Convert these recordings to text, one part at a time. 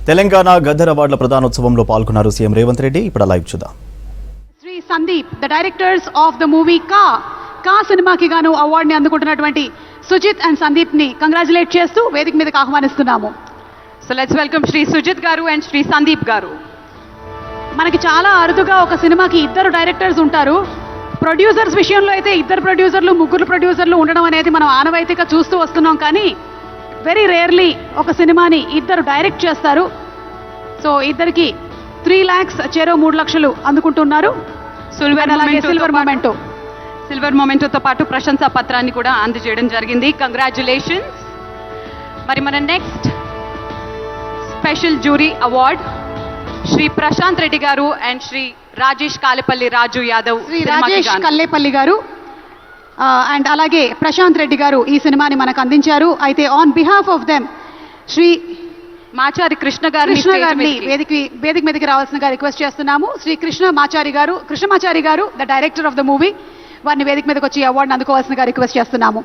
తెలంగాణ గద్దర్ అవార్డుల ప్రధానోత్సవంలో పాల్గొన్నారు సీఎం రేవంత్ రెడ్డి. ఇప్పుడు లైవ్ చూద్దాం. Shri Sandeep, the directors of the movie Ka సినిమాకి గాను అవార్డుని అందుకుంటున్నటువంటి సుజిత్ అండ్ సందీప్ ని కంగ్రాచులేట్ చేస్తూ వేదిక మీదకి ఆహ్వానిస్తున్నాము. So let's welcome Shri Sujith garu and Shri Sandeep గారు. మనకి చాలా అరుదుగా ఒక సినిమాకి ఇద్దరు డైరెక్టర్స్ ఉంటారు. ప్రొడ్యూసర్స్ విషయంలో అయితే ఇద్దరు ప్రొడ్యూసర్లు, ముగ్గురు ప్రొడ్యూసర్లు ఉండడం అనేది మనం ఆనవాయితీగా చూస్తూ వస్తున్నాం. కానీ వెరీ రేర్లీ ఒక సినిమాని ఇద్దరు డైరెక్ట్ చేస్తారు. సో ఇద్దరికి 3 lakhs చెరో 3 లక్షలు అందుకుంటున్నారు. సిల్వర్ మొమెంటోతో పాటు ప్రశంసా పత్రాన్ని కూడా అందజేయడం జరిగింది. కంగ్రాచులేషన్స్. మరి మన next special jury award Shri Prashanth Reddy గారు అండ్ శ్రీ రాజేష్ కాలేపల్లి రాజు యాదవ్. శ్రీ రాజేష్ కల్లేపల్లి గారు అండ్ అలాగే ప్రశాంత్ రెడ్డి గారు ఈ సినిమాని మనకు అందించారు. అయితే on behalf of them Shri Machari Krishna గారిని వేదిక మీదకి రావాల్సిందిగా రిక్వెస్ట్ చేస్తున్నాము. Shri Krishnamachari garu the director of the movie, వారిని వేదిక మీదకి వచ్చి అవార్డుని అందుకోవాల్సిందిగా రిక్వెస్ట్ చేస్తున్నాము.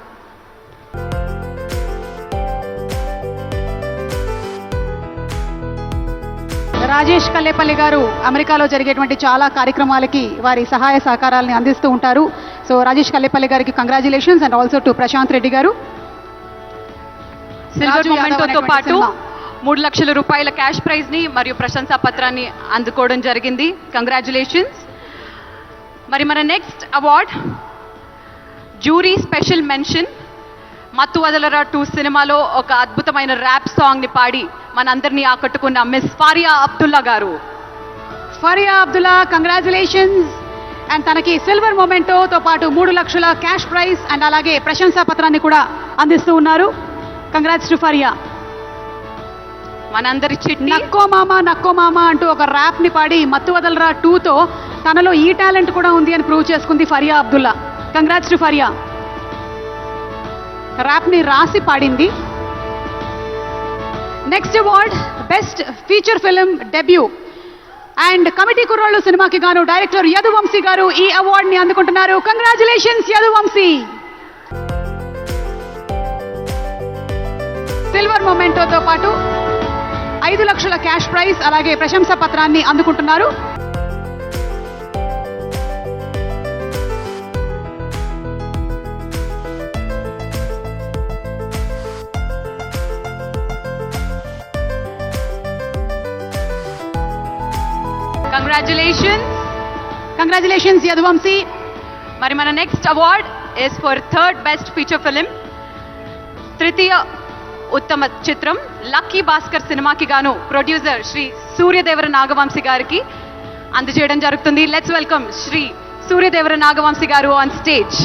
రాజేష్ కల్లేపల్లి గారు అమెరికాలో జరిగేటువంటి చాలా కార్యక్రమాలకి వారి సహాయ సహకారాలని అందిస్తూ ఉంటారు. సో రాజేష్ కల్లేపల్లి గారికి congratulations and also to Prashanth Reddy గారు. సిల్వర్ మొమెంటోతో పాటు 3 లక్షల రూపాయల క్యాష్ ప్రైజ్ ని మరియు ప్రశంసా పత్రాన్ని అందుకోవడం జరిగింది. కంగ్రాచులేషన్స్. మరి మన next award jury special mention. మత్తు వదలరా 2 సినిమాలో ఒక అద్భుతమైన ర్యాప్ సాంగ్ ని పాడి మనందరినీ ఆకట్టుకున్న మిస్ ఫారియా అబ్దుల్లా గారు. ఫారియా అబ్దుల్లా, కంగ్రాచులేషన్స్. అండ్ తనకి సిల్వర్ మొమెంటోతో పాటు 3 లక్షల క్యాష్ ప్రైజ్ అండ్ అలాగే ప్రశంసా పత్రాన్ని కూడా అందిస్తూ ఉన్నారు. Congrats to Faria. మనందరి చిట్టి నక్కో మామా అంటూ ఒక ర్యాప్ ని పాడి మత్తు వదలరా 2తో తనలో ఈ టాలెంట్ కూడా ఉంది అని ప్రూవ్ చేసుకుంది Faria Abdullah. Congrats to Faria. Rap ని రాసి పాడింది. Next award best feature film debut and committee Kurrallu సినిమాకి గాను డైరెక్టర్ యదువంశీ గారు ఈ అవార్డుని అందుకుంటున్నారు. కంగ్రాచులేషన్స్ యదువంశీ. సిల్వర్ మొమెంటోతో పాటు 5 లక్షల క్యాష్ ప్రైజ్ అలాగే ప్రశంసా పత్రాన్ని అందుకుంటున్నారు. కంగ్రాచులేషన్స్ యదువంశీ. మరి మన next award is for third best feature film, తృతీయ ఉత్తమ చిత్రం లక్కీ భాస్కర్ సినిమాకి గాను ప్రొడ్యూసర్ శ్రీ సూర్యదేవర నాగవంశీ గారికి అందజేయడం జరుగుతుంది. లెట్స్ వెల్కమ్ శ్రీ సూర్యదేవర నాగవంశీ గారు ఆన్ స్టేజ్.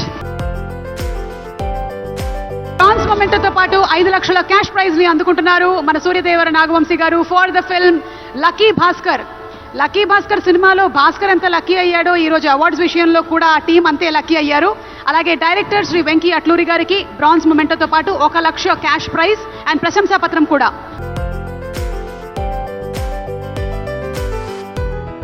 బ్రాంజ్ మొమెంటోతో పాటు 5 లక్షల క్యాష్ ప్రైజ్ ని అందుకుంటున్నారు మన సూర్యదేవర నాగవంశీ గారు for the film lucky Bhaskar. Lucky Bhaskar సినిమాలో భాస్కర్ ఎంత లక్కీ అయ్యాడో ఈ రోజు అవార్డ్స్ విషయంలో కూడా ఆ టీం అంతే లక్కీ అయ్యారు. అలాగే డైరెక్టర్ శ్రీ వెంకీ అట్లూరి గారికి బ్రాంజ్ మొమెంటోతో పాటు 1 లక్ష క్యాష్ ప్రైజ్ అండ్ ప్రశంసా పత్రం కూడా.